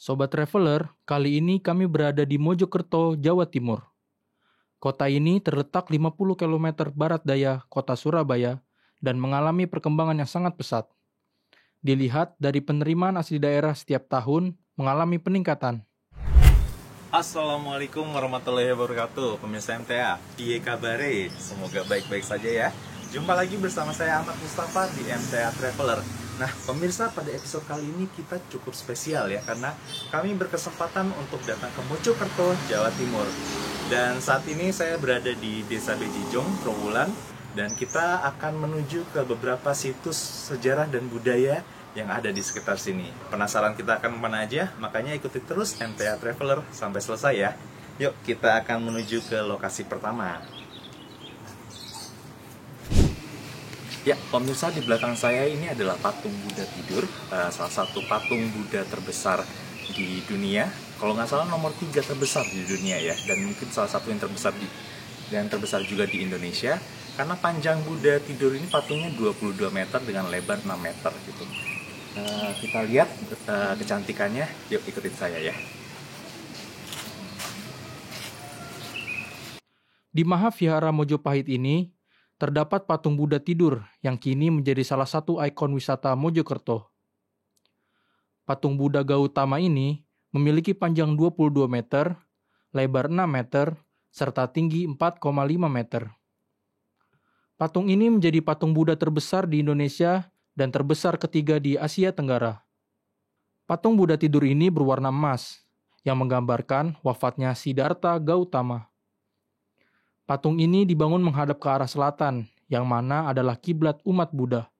Sobat Traveler, kali ini kami berada di Mojokerto, Jawa Timur. Kota ini terletak 50 km barat daya kota Surabaya dan mengalami perkembangan yang sangat pesat. Dilihat dari penerimaan asli daerah setiap tahun mengalami peningkatan. Assalamualaikum warahmatullahi wabarakatuh, pemirsa MTA. Piye kabare? Semoga baik-baik saja ya. Jumpa lagi bersama saya Ahmad Mustafa di MTA Traveler. Nah, pemirsa, pada episode kali ini kita cukup spesial ya, karena kami berkesempatan untuk datang ke Mojokerto, Jawa Timur. Dan saat ini saya berada di Desa Bejijong, Trowulan, dan kita akan menuju ke beberapa situs sejarah dan budaya yang ada di sekitar sini. Penasaran kita akan kemana aja? Makanya ikuti terus MTA Traveler sampai selesai ya. Yuk, kita akan menuju ke lokasi pertama. Ya, pemirsa, di belakang saya ini adalah patung Buddha tidur, salah satu patung Buddha terbesar di dunia. Kalau nggak salah nomor 3 terbesar di dunia ya, dan mungkin salah satu yang terbesar juga di Indonesia. Karena panjang Buddha tidur ini patungnya 22 meter dengan lebar 6 meter gitu. Kita lihat kecantikannya, yuk ikutin saya ya. Di Mahavihara Mojopahit ini, terdapat patung Buddha tidur yang kini menjadi salah satu ikon wisata Mojokerto. Patung Buddha Gautama ini memiliki panjang 22 meter, lebar 6 meter, serta tinggi 4,5 meter. Patung ini menjadi patung Buddha terbesar di Indonesia dan terbesar ketiga di Asia Tenggara. Patung Buddha tidur ini berwarna emas, yang menggambarkan wafatnya Siddhartha Gautama. Patung ini dibangun menghadap ke arah selatan, yang mana adalah kiblat umat Buddha.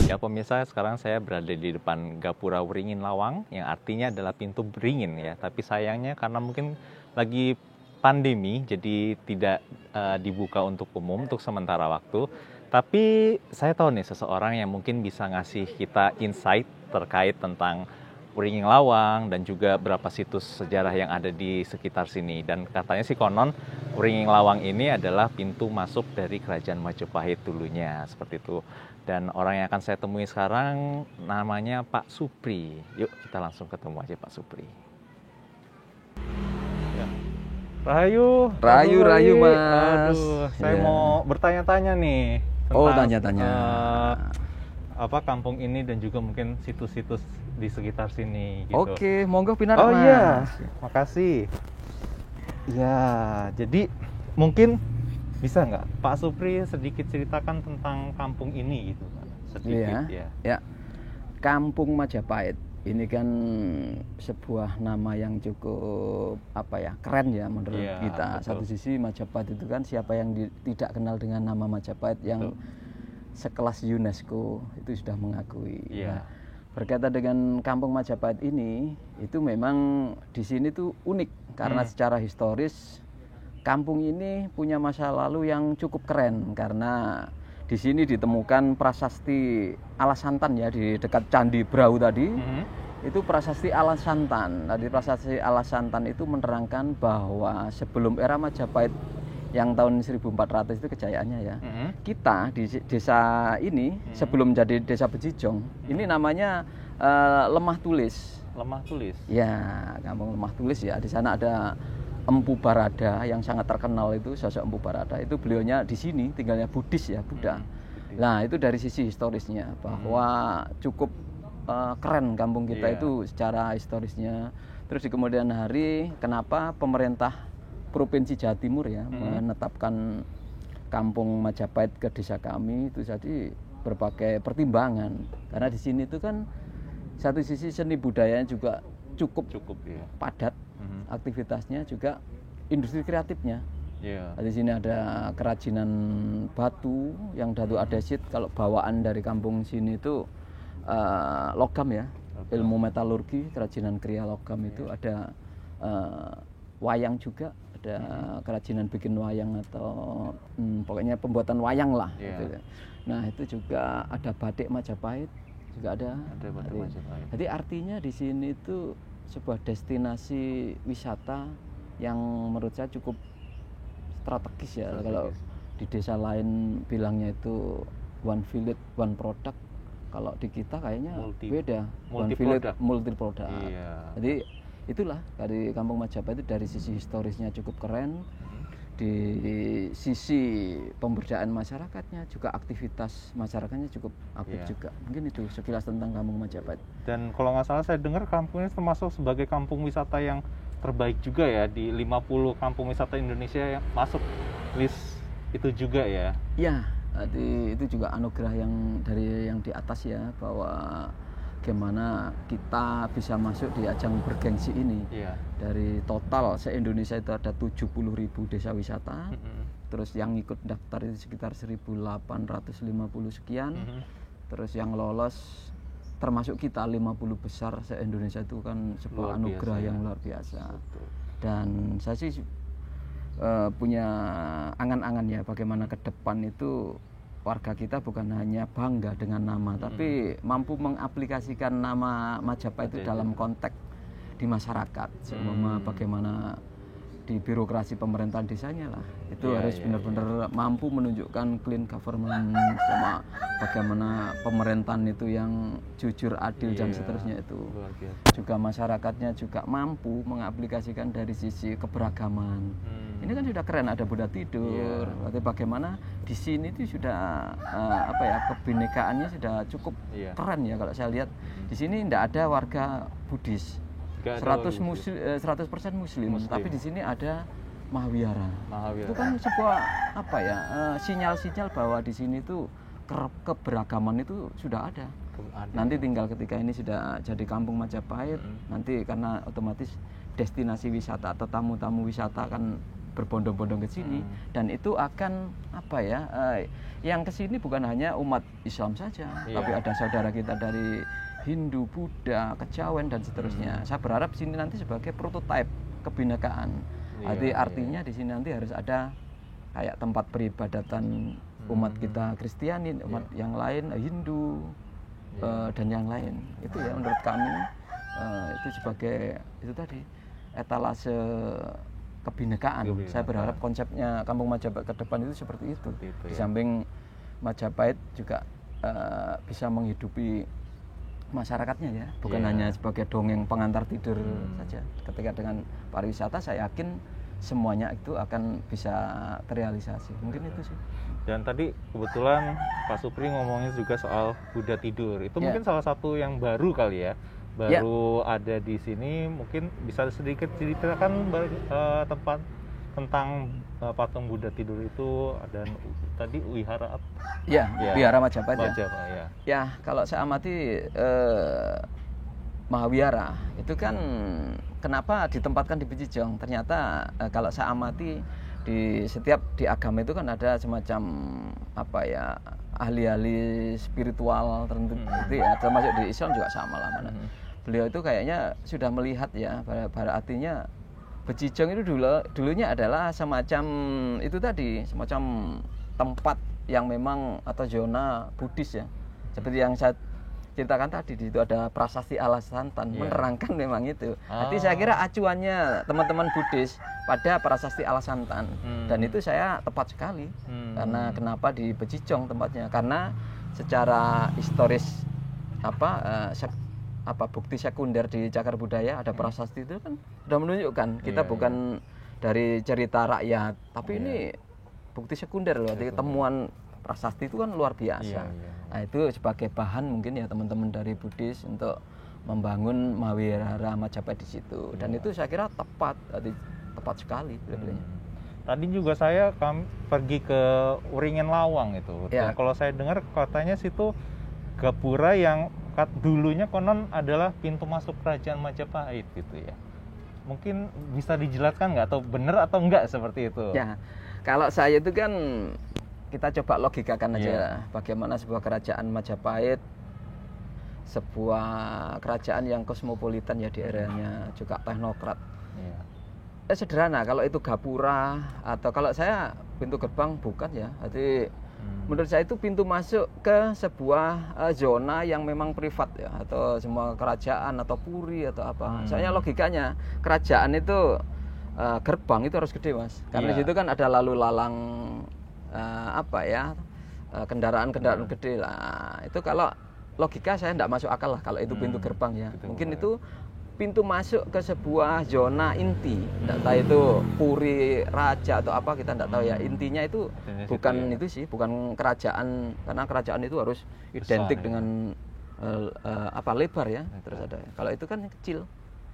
Ya pemirsa, sekarang saya berada di depan Gapura Wringin Lawang, yang artinya adalah pintu beringin ya. Tapi sayangnya karena mungkin lagi pandemi, jadi tidak dibuka untuk umum untuk sementara waktu. Tapi saya tahu nih seseorang yang mungkin bisa ngasih kita insight terkait tentang Wringin Lawang dan juga beberapa situs sejarah yang ada di sekitar sini. Dan katanya sih konon Wringin Lawang ini adalah pintu masuk dari Kerajaan Majapahit dulunya, seperti itu. Dan orang yang akan saya temui sekarang namanya Pak Supri. Yuk kita langsung ketemu aja Pak Supri. Ya. Rahayu Mas. Aduh, saya mau bertanya-tanya nih tentang tanya-tanya. Kampung ini dan juga mungkin situs-situs di sekitar sini gitu. Oke, monggo pinar Mas. Iya, Makasih. Ya, jadi mungkin bisa nggak Pak Supri sedikit ceritakan tentang kampung ini gitu, Pak? Sedikit ya. Ya. Kampung Majapahit ini kan sebuah nama yang cukup keren ya menurut kita. Betul. Satu sisi Majapahit itu kan siapa yang tidak kenal dengan nama Majapahit yang sekelas UNESCO itu sudah mengakui. Nah, berkaitan dengan Kampung Majapahit ini, itu memang di sini tuh unik karena secara historis kampung ini punya masa lalu yang cukup keren karena di sini ditemukan prasasti Alasantan ya di dekat Candi Brau tadi. Itu prasasti Alasantan. Tadi prasasti Alasantan itu menerangkan bahwa sebelum era Majapahit yang tahun 1400 itu kejayaannya ya. Kita di desa ini sebelum jadi desa Bejijong, ini namanya Lemah Tulis. Lemah Tulis. Ya, Kampung Lemah Tulis ya. Di sana ada Empu Barada yang sangat terkenal itu, sosok Empu Barada itu beliaunya di sini tinggalnya Buddhis ya, Buddha. Nah, itu dari sisi historisnya bahwa cukup keren kampung kita itu secara historisnya. Terus di kemudian hari kenapa pemerintah Provinsi Jawa Timur ya menetapkan Kampung Majapahit ke desa kami itu jadi berbagai pertimbangan karena di sini itu kan satu sisi seni budayanya juga cukup padat, aktivitasnya juga industri kreatifnya. Di sini ada kerajinan batu yang Datu Adesit, kalau bawaan dari kampung sini itu logam ya, ilmu metalurgi, kerajinan kriya logam itu ada wayang juga. Ada kerajinan bikin wayang atau pokoknya pembuatan wayang lah. Gitu. Nah itu juga ada batik Majapahit juga ada. Batik Majapahit. Jadi artinya di sini itu sebuah destinasi wisata yang menurut saya cukup strategis ya. Kalau di desa lain bilangnya itu one village one product, Kalau di kita kayaknya beda, multi produk. Iya. Jadi itulah dari Kampung Majapahit itu dari sisi historisnya cukup keren, di sisi pemberdayaan masyarakatnya juga, aktivitas masyarakatnya cukup aktif juga. Mungkin itu sekilas tentang Kampung Majapahit. Dan kalau nggak salah saya dengar kampung ini termasuk sebagai kampung wisata yang terbaik juga ya, di 50 kampung wisata Indonesia yang masuk list itu juga ya. Ya, itu juga anugerah yang dari yang di atas ya, bahwa bagaimana kita bisa masuk di ajang bergengsi ini. Dari total se-Indonesia itu ada 70.000 desa wisata, terus yang ikut daftar itu sekitar 1.850 sekian, terus yang lolos termasuk kita 50 besar se-Indonesia, itu kan sebuah anugerah yang luar biasa. Dan saya sih punya angan-angan ya, bagaimana ke depan itu warga kita bukan hanya bangga dengan nama, tapi mampu mengaplikasikan nama Majapahit itu dalam konteks di masyarakat. Seumpama bagaimana di birokrasi pemerintahan desanya lah, itu harus benar-benar mampu menunjukkan clean government, sama bagaimana pemerintahan itu yang jujur, adil, dan seterusnya itu. Juga masyarakatnya juga mampu mengaplikasikan dari sisi keberagaman. Ini kan sudah keren, ada Buddha tidur. Berarti bagaimana di sini itu sudah kebinekaannya sudah cukup keren ya. Kalau saya lihat di sini tidak ada warga Buddhis, 100% Muslim, tapi di sini ada Mahawihara. Itu kan sebuah sinyal-sinyal bahwa di sini itu keberagaman itu sudah ada. Nanti tinggal ketika ini sudah jadi Kampung Majapahit, nanti karena otomatis destinasi wisata atau tamu-tamu wisata akan berbondong-bondong ke sini, dan itu akan yang ke sini bukan hanya umat Islam saja, tapi ada saudara kita dari Hindu, Buddha, Kejawen, dan seterusnya. Saya berharap sini nanti sebagai prototipe kebinekaan. Artinya di sini nanti harus ada kayak tempat peribadatan umat kita Kristiani, umat yang lain Hindu, dan yang lain. Itu ya menurut kami itu sebagai itu tadi etalase kebinekaan. Saya berharap konsepnya Kampung Majapahit ke depan itu seperti itu. Di samping Majapahit juga bisa menghidupi masyarakatnya ya, bukan hanya sebagai dongeng pengantar tidur saja. Ketika dengan pariwisata, saya yakin semuanya itu akan bisa terrealisasi. Mungkin itu sih. Dan tadi kebetulan Pak Supri ngomongnya juga soal Buddha tidur. Itu mungkin salah satu yang baru kali ya. Baru ada di sini. Mungkin bisa sedikit ceritakan tempat tentang patung Buddha tidur itu, dan tadi wihara apa? Wihara Majapahit ya. Ya, kalau saya amati Mahawihara itu kan kenapa ditempatkan di Bejijong? Ternyata kalau saya amati di setiap di agama itu kan ada semacam ahli-ahli spiritual tertentu itu ya, termasuk di Islam juga sama lah mana. Beliau itu kayaknya sudah melihat ya, pada artinya Bejijong itu dulunya adalah semacam itu tadi, semacam tempat yang memang atau zona Buddhis ya. Seperti yang saya ceritakan tadi, di situ ada prasasti Alasantan, menerangkan memang itu. Jadi saya kira acuannya teman-teman Buddhis pada prasasti Alasantan, dan itu saya tepat sekali. Karena kenapa di Bejijong tempatnya? Karena secara historis bukti sekunder di Cagar Budaya ada prasasti itu kan sudah menunjukkan kita bukan dari cerita rakyat, tapi ini bukti sekunder loh. Jadi temuan prasasti itu kan luar biasa. Nah, itu sebagai bahan mungkin ya teman-teman dari Buddhis untuk membangun Mahawihara Majapahit di situ. Dan itu saya kira tepat sekali. Tadi juga kami pergi ke Wringin Lawang itu. Dan kalau saya dengar katanya situ gapura yang dulunya konon adalah pintu masuk kerajaan Majapahit gitu ya. Mungkin bisa dijelaskan nggak, atau benar atau enggak seperti itu? Ya, kalau saya itu kan kita coba logikakan aja bagaimana sebuah kerajaan Majapahit, sebuah kerajaan yang kosmopolitan ya, di eranya juga teknokrat. Sederhana, kalau itu gapura atau kalau saya pintu gerbang bukan ya. Jadi menurut saya itu pintu masuk ke sebuah zona yang memang privat ya, atau semua kerajaan atau puri atau apa. Soalnya logikanya kerajaan itu gerbang itu harus gede Mas, karena di situ kan ada lalu lalang kendaraan-kendaraan gede lah. Itu kalau logika saya tidak masuk akal lah kalau itu pintu gerbang ya. Pintu Mungkin gerbang. itu pintu masuk ke sebuah zona inti. Tidak tahu itu puri raja atau apa, kita tidak tahu ya. Intinya itu Intinya bukan situ ya. itu sih, bukan kerajaan, karena kerajaan itu harus identik ya. dengan lebar ya. Terus ada. Kalau itu kan kecil.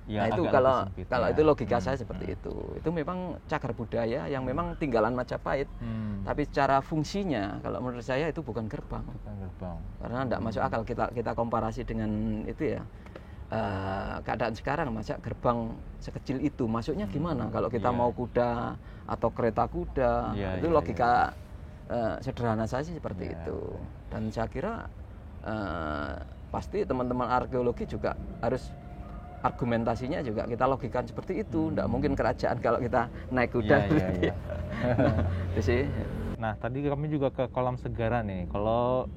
Ya, Nah itu agak kalau lebih sempit, kalau ya. itu logika saya seperti itu. Itu memang cagar budaya yang memang tinggalan Majapahit. Tapi secara fungsinya kalau menurut saya itu bukan gerbang. Bukan gerbang. Karena tidak masuk akal kita komparasi dengan itu ya. Keadaan sekarang masa gerbang sekecil itu masuknya gimana kalau kita Iya. mau kuda atau kereta kuda. Iya, Itu iya, logika sederhana saya sih seperti Iya. itu. Dan saya kira pasti teman-teman arkeologi juga harus argumentasinya juga kita logikan seperti itu. Tidak mungkin kerajaan kalau kita naik kuda. Iya. Itu sih. Nah, tadi kami juga ke kolam Segara nih. Kalau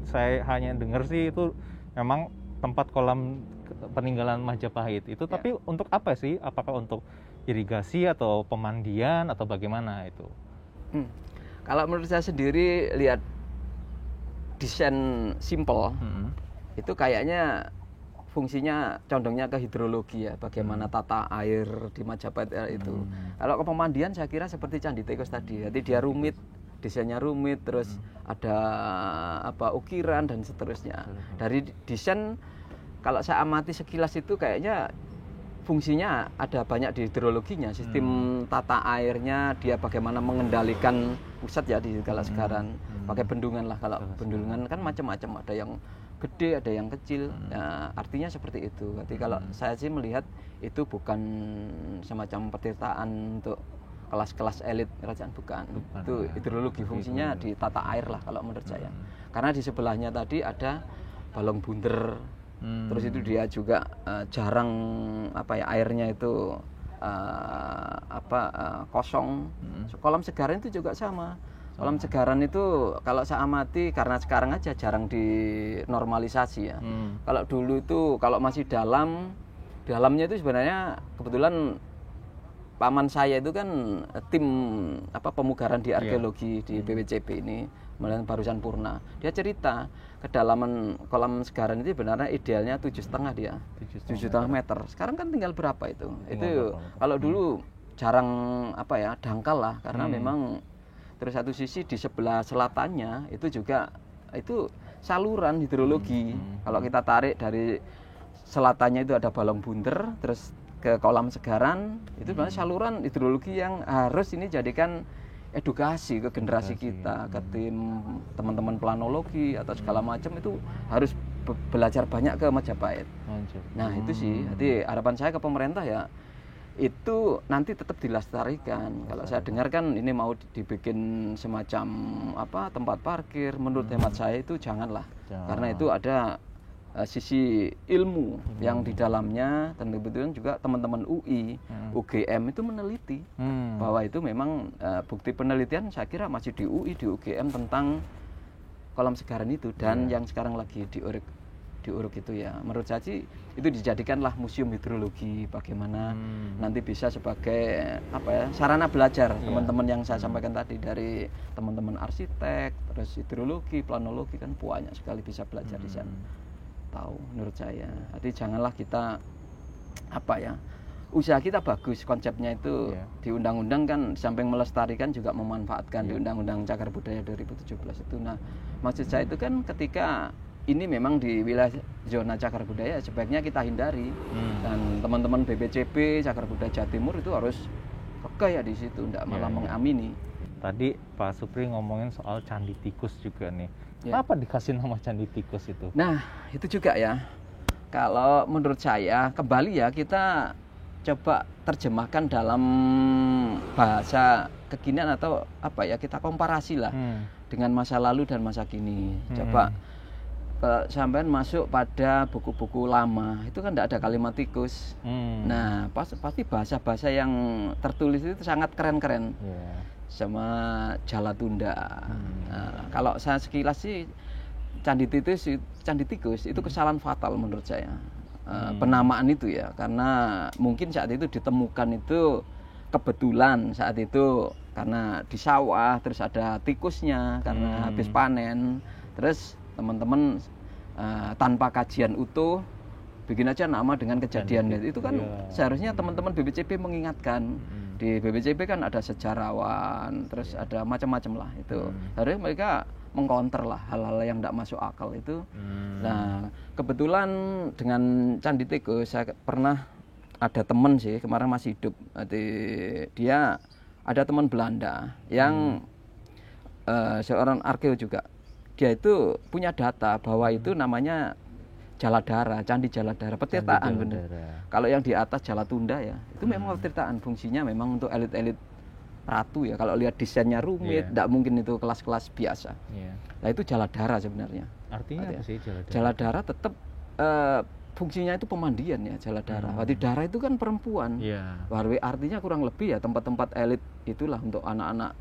saya hanya dengar sih itu memang tempat kolam peninggalan Majapahit itu, tapi untuk apa sih? Apakah untuk irigasi atau pemandian atau bagaimana itu? Kalau menurut saya sendiri lihat desain simple itu kayaknya fungsinya condongnya ke hidrologi ya, bagaimana tata air di Majapahit itu. Kalau ke pemandian saya kira seperti Candi Tikus tadi, jadi dia rumit, desainnya rumit, terus ada ukiran dan seterusnya. Dari desain kalau saya amati sekilas itu kayaknya fungsinya ada banyak di hidrologinya, sistem tata airnya, dia bagaimana mengendalikan pusat ya di Kala Segaran, pakai bendungan lah. Kalau bendungan kan macam-macam, ada yang gede, ada yang kecil. Ya, artinya seperti itu. Jadi kalau saya sih melihat itu bukan semacam petirtaan untuk kelas-kelas elit kerajaan, bukan. Itu hidrologi, fungsinya di tata air lah kalau menurut saya. Karena di sebelahnya tadi ada balong bunder. Terus itu dia juga jarang airnya itu kosong. Kolam Segaran itu juga sama. Kolam Segaran itu kalau saya amati karena sekarang aja jarang dinormalisasi ya. Kalau dulu itu kalau masih dalamnya itu sebenarnya kebetulan paman saya itu kan tim pemugaran di arkeologi di BWCP ini, Melihat Barusan Purna. Dia cerita kedalaman kolam Segaran itu sebenarnya idealnya 7,5 dia. 7,5 meter. Sekarang kan tinggal berapa itu? Itu kalau dulu jarang dangkal lah, karena memang terus satu sisi di sebelah selatannya itu juga itu saluran hidrologi. Kalau kita tarik dari selatannya itu ada balong bunder, terus ke kolam Segaran itu sebenarnya saluran hidrologi yang harus ini jadikan edukasi ke generasi kita, ke tim teman-teman planologi atau segala macam, itu harus belajar banyak ke Majapahit. Nah itu sih, jadi harapan saya ke pemerintah ya itu nanti tetap dilestarikan. Kalau saya dengar kan ini mau dibikin semacam tempat parkir, menurut hemat saya itu janganlah. Karena itu ada sisi ilmu yang di dalamnya, dan kebetulan juga teman-teman UI, UGM itu meneliti bahwa itu memang bukti penelitian saya kira masih di UI, di UGM tentang kolam Segaran itu, dan yang sekarang lagi diuruk itu ya. Menurut saya sih itu dijadikanlah museum hidrologi, bagaimana nanti bisa sebagai sarana belajar teman-teman yang saya sampaikan tadi, dari teman-teman arsitek, terus hidrologi, planologi, kan banyak sekali bisa belajar di sana. Tahu menurut saya. Jadi janganlah kita usaha kita bagus, konsepnya itu di undang-undang kan samping melestarikan juga memanfaatkan di Undang-Undang Cagar Budaya 2017 itu. Nah, maksud saya itu kan ketika ini memang di wilayah zona cagar budaya sebaiknya kita hindari, dan teman-teman BPCP Cagar Budaya Jawa Timur itu harus kekeh ya di situ, tidak malah mengamini. Tadi Pak Supri ngomongin soal Candi Tikus juga nih. Kenapa dikasih nama Candi Tikus itu? Nah, itu juga ya. Kalau menurut saya, kembali ya kita coba terjemahkan dalam bahasa kekinian atau kita komparasi lah dengan masa lalu dan masa kini. Coba sampean masuk pada buku-buku lama, itu kan tidak ada kalimat tikus. Nah, pasti bahasa-bahasa yang tertulis itu sangat keren-keren. Sama Jalatunda. Nah, kalau saya sekilas sih Candi Tikus itu kesalahan fatal menurut saya. Penamaan itu ya, karena mungkin saat itu ditemukan itu kebetulan saat itu karena di sawah, terus ada tikusnya karena habis panen, terus teman-teman tanpa kajian utuh, bikin aja nama dengan kejadian itu kan seharusnya teman-teman BPCP mengingatkan. Di BPCP kan ada sejarawan, terus ada macam-macam lah itu. Harusnya mereka mengcounter lah hal-hal yang tidak masuk akal itu. Nah, kebetulan dengan Candi Tikus saya pernah ada teman sih, kemarin masih hidup. Dia ada teman Belanda yang seorang arkeo juga. Dia itu punya data bahwa itu namanya Jaladara, Candi Jaladara, petirtaan benar. Kalau yang di atas Jalatunda ya, itu memang petirtaan, fungsinya memang untuk elit-elit ratu ya. Kalau lihat desainnya rumit, tidak mungkin itu kelas-kelas biasa. Nah itu Jaladara sebenarnya. Artinya apa sih Jaladara? Jaladara tetap fungsinya itu pemandian ya, Jaladara. Watidara itu kan perempuan. Artinya kurang lebih ya tempat-tempat elit itulah untuk anak-anak.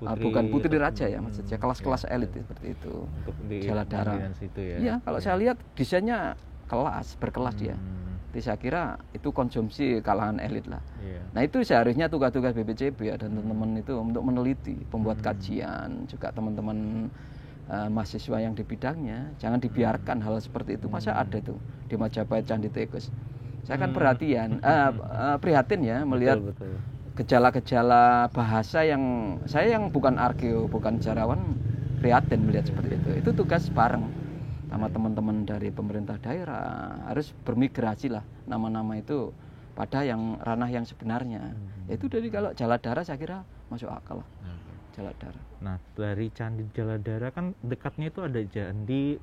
Bukan putri raja ya maksudnya, kelas-kelas elit seperti itu. Jaladara. Iya, kalau saya lihat desainnya berkelas dia. Jadi saya kira itu konsumsi kalangan elit lah. Nah itu seharusnya tugas-tugas BPCP ya dan teman-teman itu untuk meneliti, membuat kajian juga teman-teman mahasiswa yang di bidangnya. Jangan dibiarkan hal seperti itu. Masa ada itu di Majapahit Candi Tikus. Saya kan prihatin ya melihat gejala-gejala bahasa yang saya yang bukan arkeo, bukan sejarawan, prihatin melihat seperti itu. Itu tugas bareng sama teman-teman dari pemerintah daerah, harus bermigrasi lah nama-nama itu pada yang ranah yang sebenarnya. Itu dari kalau Jaladara saya kira masuk akal lah. Jaladara. Nah, dari Candi Jaladara kan dekatnya itu ada Candi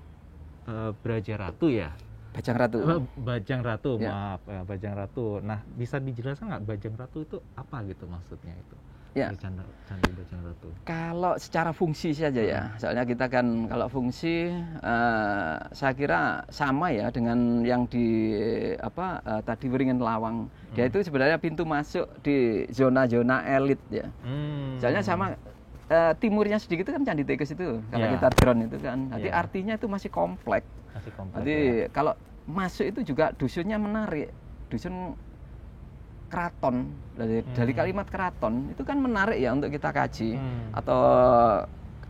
Brajaratu ya. Bajang Ratu. Bajang Ratu, maaf ya, Bajang Ratu. Nah, bisa dijelaskan nggak Bajang Ratu itu apa gitu maksudnya itu? Ya. Candi Bajang Ratu. Kalau secara fungsi saja ya, soalnya kita kan kalau fungsi saya kira sama ya dengan yang di tadi Wiringen Lawang. Dia itu sebenarnya pintu masuk di zona-zona elit ya. Soalnya sama timurnya sedikit itu kan Candi Tikus itu, kalau kita drone itu kan. Jadi artinya itu masih kompleks. Jadi kalau masuk itu juga dusunnya menarik, dusun keraton. Dari kalimat keraton itu kan menarik ya untuk kita kaji. Atau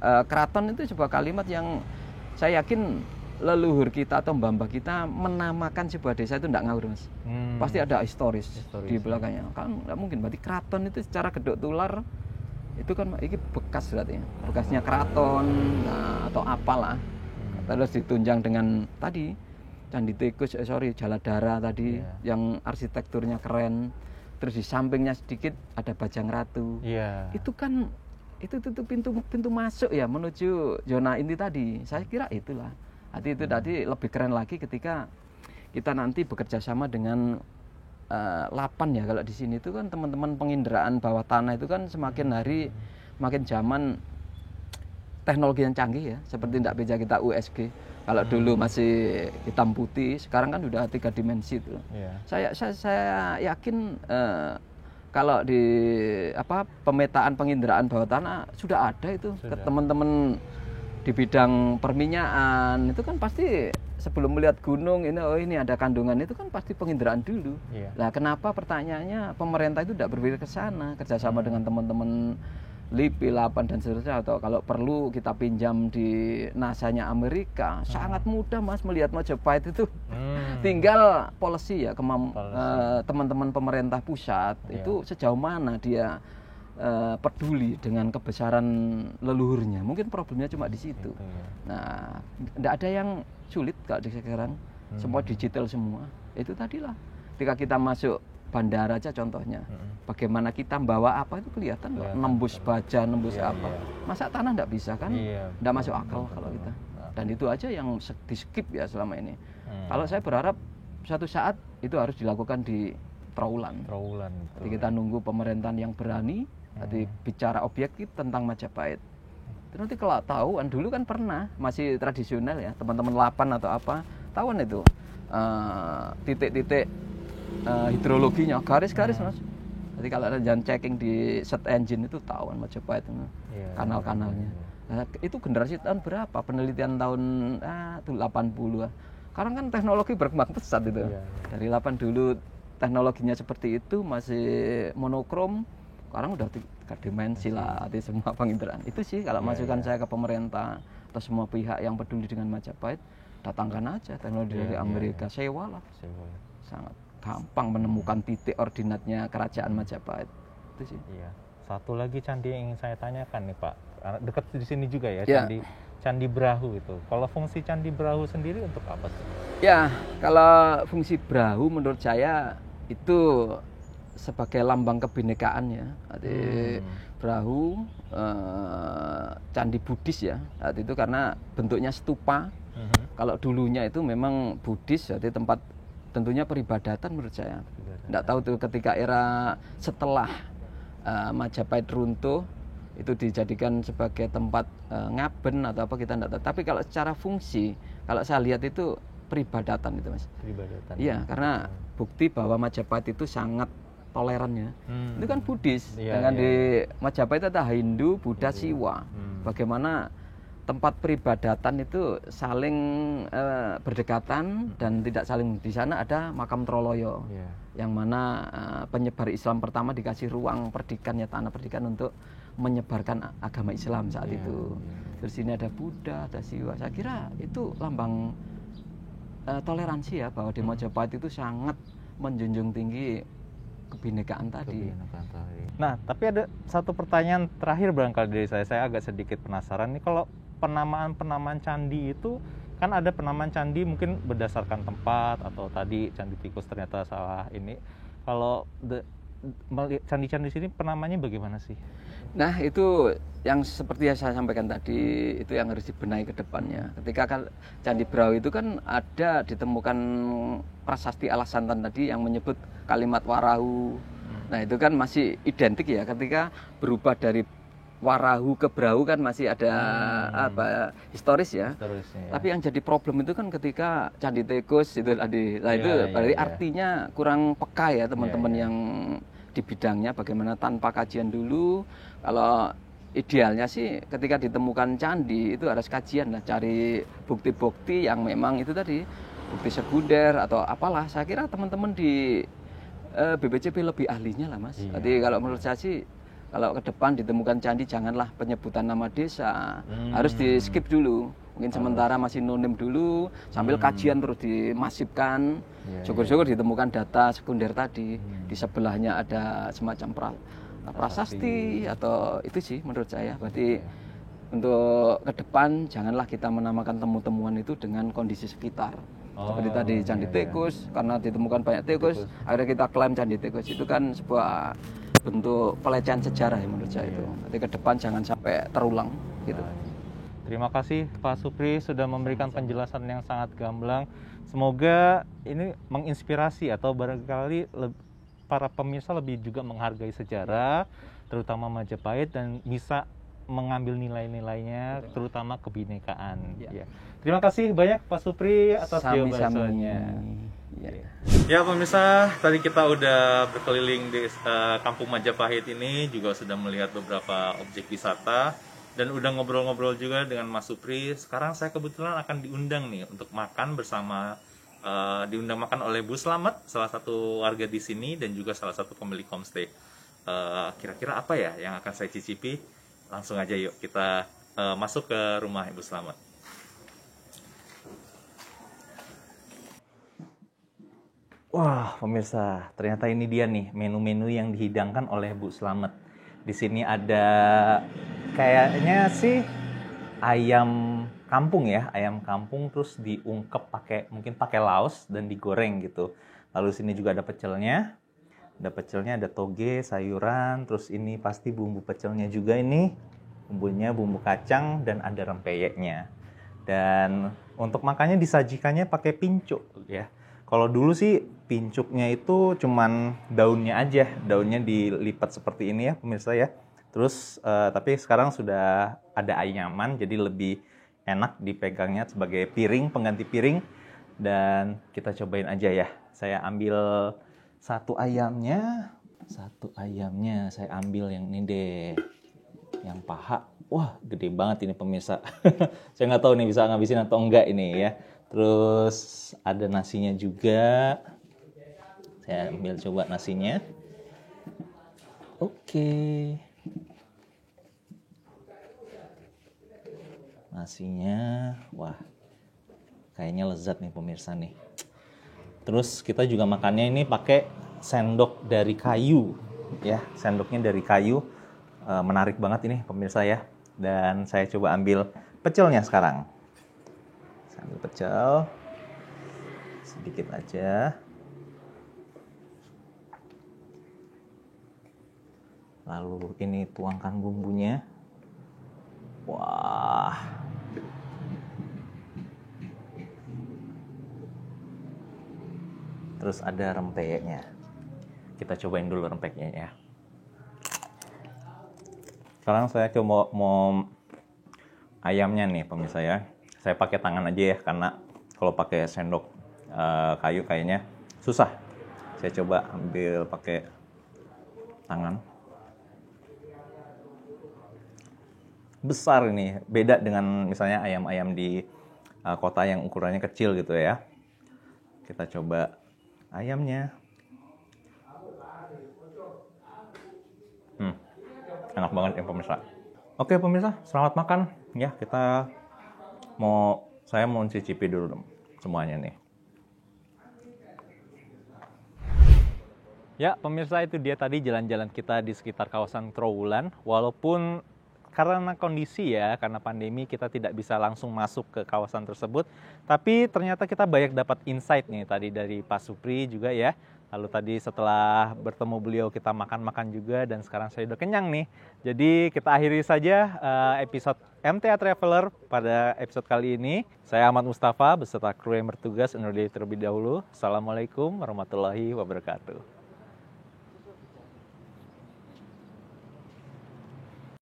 keraton itu sebuah kalimat yang saya yakin leluhur kita atau mbah-mbah kita menamakan sebuah desa itu tidak ngawur mas. Pasti ada historis di belakangnya. Kan nggak mungkin. Berarti keraton itu secara gedok tular itu kan ini bekas berarti, bekasnya keraton atau apalah. Terus ditunjang dengan tadi Candi Tikus, Jaladara tadi yang arsitekturnya keren. Terus di sampingnya sedikit ada Bajang Ratu. Itu kan itu pintu masuk ya menuju zona inti tadi. Saya kira itulah. Itu tadi lebih keren lagi ketika kita nanti bekerja sama dengan Lapan ya. Kalau di sini itu kan teman-teman penginderaan bawah tanah itu kan semakin hari makin zaman teknologi yang canggih ya, seperti tidak bisa kita USG. Kalau dulu masih hitam putih, sekarang kan sudah 3 dimensi itu. Saya yakin kalau di pemetaan penginderaan bawah tanah sudah ada itu. Teman-teman di bidang perminyakan itu kan pasti sebelum melihat gunung ini ada kandungan itu kan pasti penginderaan dulu. Nah, kenapa pertanyaannya pemerintah itu tidak berpikir ke sana, kerjasama dengan teman-teman LIPI, Lapan dan seterusnya, atau kalau perlu kita pinjam di NASA-nya Amerika. Sangat mudah mas melihat Majapahit itu. Tinggal policy ya, teman-teman pemerintah pusat itu sejauh mana dia peduli dengan kebesaran leluhurnya. Mungkin problemnya cuma di situ. Nah, tidak ada yang sulit kalau di sekarang. Semua digital semua. Itu tadilah. Ketika kita masuk bandara aja contohnya, bagaimana kita membawa apa itu kelihatan, nembus baja, nembus apa. Masa tanah tidak bisa kan? Tidak masuk akal kalau kita. Dan itu aja yang di skip ya selama ini. Kalau saya berharap suatu saat itu harus dilakukan di Trawulan. Jadi kita nunggu pemerintahan yang berani, jadi bicara objektif tentang Majapahit. Terus nanti kalau tahuan dulu kan pernah masih tradisional ya, teman-teman Lapan atau apa, tahuan itu titik-titik hidrologinya, garis-garis mas. Jadi kalau ada jalan checking di set engine itu tahuan Majapahit kanal-kanalnya. Nah, itu generasi tahun berapa? Penelitian tahun 80-an. Sekarang kan teknologi berkembang pesat itu. Dari 8 dulu teknologinya seperti itu masih monokrom. Sekarang udah 3 dimensi lah di semua penginderaan. Itu sih kalau masukan saya ke pemerintah atau semua pihak yang peduli dengan Majapahit, datangkan aja teknologi dari Amerika, sewa lah. Sangat gampang menemukan titik ordinatnya kerajaan Majapahit. Itu sih. Iya. Satu lagi candi yang ingin saya tanyakan nih Pak, dekat di sini juga ya, Ya. Candi Brahu itu. Kalau fungsi Candi Brahu sendiri untuk apa sih? Ya, kalau fungsi Brahu menurut saya itu sebagai lambang kebinekaan ya. Jadi Brahu candi Buddhis ya. Saat itu karena bentuknya stupa. Kalau dulunya itu memang Buddhis, jadi tempat tentunya peribadatan menurut saya. Tidak tahu tuh ketika era setelah Majapahit runtuh itu dijadikan sebagai tempat ngaben atau apa kita tidak tahu. Tapi kalau secara fungsi, kalau saya lihat itu peribadatan itu Mas. Peribadatan. Iya, karena bukti bahwa Majapahit itu sangat toleran ya. Itu kan Buddhis. Dengan di Majapahit ada Hindu, Buddha, Siwa. Bagaimana tempat peribadatan itu saling berdekatan dan tidak saling. Di sana ada makam Troloyo, yang mana penyebar Islam pertama dikasih ruang perdikan ya, tanah perdikan untuk menyebarkan agama Islam saat itu. Terus sini ada Buddha, ada Siwa. Saya kira itu lambang toleransi ya, bahwa di Majapahit itu sangat menjunjung tinggi kebinekaan tadi. Nah, tapi ada satu pertanyaan terakhir barangkali dari saya agak sedikit penasaran nih, kalau penamaan candi itu kan ada penamaan candi mungkin berdasarkan tempat atau tadi candi tikus ternyata salah ini. Kalau candi-candi sini penamanya bagaimana sih? Nah, itu yang seperti yang saya sampaikan tadi, itu yang harus dibenahi ke depannya. Ketika Candi Brahu itu kan ada ditemukan prasasti Alasantan tadi yang menyebut kalimat Warahu. Nah, itu kan masih identik ya, ketika berubah dari Warahu ke Brahu kan masih ada historis ya. Tapi yang jadi problem itu kan ketika Candi Tikus itu tadi. Nah, itu berarti artinya kurang peka ya teman-teman yang di bidangnya, bagaimana tanpa kajian dulu. Kalau idealnya sih ketika ditemukan candi itu harus kajian lah, cari bukti-bukti yang memang itu tadi, bukti sekunder atau apalah. Saya kira teman-teman di BPCP lebih ahlinya lah Mas. Jadi kalau menurut saya sih, kalau ke depan ditemukan candi janganlah penyebutan nama desa, harus di skip dulu. Mungkin sementara masih nonim dulu, sambil kajian terus dimasifkan. Syukur-syukur ditemukan data sekunder tadi. Di sebelahnya ada semacam prasasti atau itu sih menurut saya. Berarti untuk ke depan janganlah kita menamakan temu-temuan itu dengan kondisi sekitar. Seperti tadi Candi Tikus, karena ditemukan banyak tikus, akhirnya kita klaim Candi Tikus. Itu kan sebuah bentuk pelecehan sejarah ya menurut saya itu. Nanti ke depan jangan sampai terulang gitu. Terima kasih Pak Supri sudah memberikan penjelasan yang sangat gamblang. Semoga ini menginspirasi atau barangkali para pemirsa lebih juga menghargai sejarah, terutama Majapahit, dan bisa mengambil nilai-nilainya, terutama kebinekaan. Ya. Terima kasih banyak Pak Supri atas jawabannya. Ya pemirsa, tadi kita udah berkeliling di Kampung Majapahit ini, juga sudah melihat beberapa objek wisata, dan udah ngobrol-ngobrol juga dengan Mas Supri. Sekarang saya kebetulan akan diundang nih untuk makan bersama, diundang makan oleh Bu Slamet, salah satu warga di sini dan juga salah satu pemilik homestay. Kira-kira apa ya yang akan saya cicipi? Langsung aja yuk kita masuk ke rumah Ibu Slamet. Wah, pemirsa, ternyata ini dia nih menu-menu yang dihidangkan oleh Bu Slamet. Di sini ada kayaknya sih ayam kampung ya, ayam kampung terus diungkep mungkin pakai laos dan digoreng gitu. Lalu sini juga ada pecelnya. Ada pecelnya, ada toge, sayuran, terus ini pasti bumbu pecelnya juga ini. Bumbunya bumbu kacang dan ada rempeyeknya. Dan untuk makannya disajikannya pakai pincuk ya. Kalau dulu sih pincuknya itu cuman daunnya aja, daunnya dilipat seperti ini ya pemirsa ya. Terus tapi sekarang sudah ada anyaman, jadi lebih enak dipegangnya sebagai piring, pengganti piring. Dan kita cobain aja ya. Saya ambil satu ayamnya saya ambil yang ini deh, yang paha. Wah, gede banget ini pemirsa. Saya nggak tahu nih bisa ngabisin atau enggak ini ya. Terus ada nasinya juga. Saya ambil coba nasinya. Oke. Nasinya, wah, kayaknya lezat nih pemirsa nih. Terus kita juga makannya ini pakai sendok dari kayu, ya. Sendoknya dari kayu, menarik banget ini pemirsa ya. Dan saya coba ambil pecelnya sekarang. Saya ambil pecel, sedikit aja. Lalu ini tuangkan bumbunya. Wah. Terus ada rempeyeknya. Kita cobain dulu rempeyeknya ya. Sekarang saya coba mau ayamnya nih pemirsa ya. Saya pakai tangan aja ya, karena kalau pakai sendok kayu kayaknya susah. Saya coba ambil pakai tangan. Besar ini, beda dengan misalnya ayam-ayam di kota yang ukurannya kecil gitu ya. Kita coba ayamnya. Enak banget ya pemirsa. Oke pemirsa, selamat makan ya. Saya mau cicipi dulu semuanya nih. Ya pemirsa, itu dia tadi jalan-jalan kita di sekitar kawasan Trowulan. Walaupun karena kondisi ya, karena pandemi kita tidak bisa langsung masuk ke kawasan tersebut. Tapi ternyata kita banyak dapat insight nih tadi dari Pak Supri juga ya. Lalu tadi setelah bertemu beliau kita makan-makan juga, dan sekarang saya udah kenyang nih. Jadi kita akhiri saja episode MTA Traveler pada episode kali ini. Saya Ahmad Mustafa beserta kru yang bertugas undur diri terlebih dahulu. Assalamualaikum warahmatullahi wabarakatuh.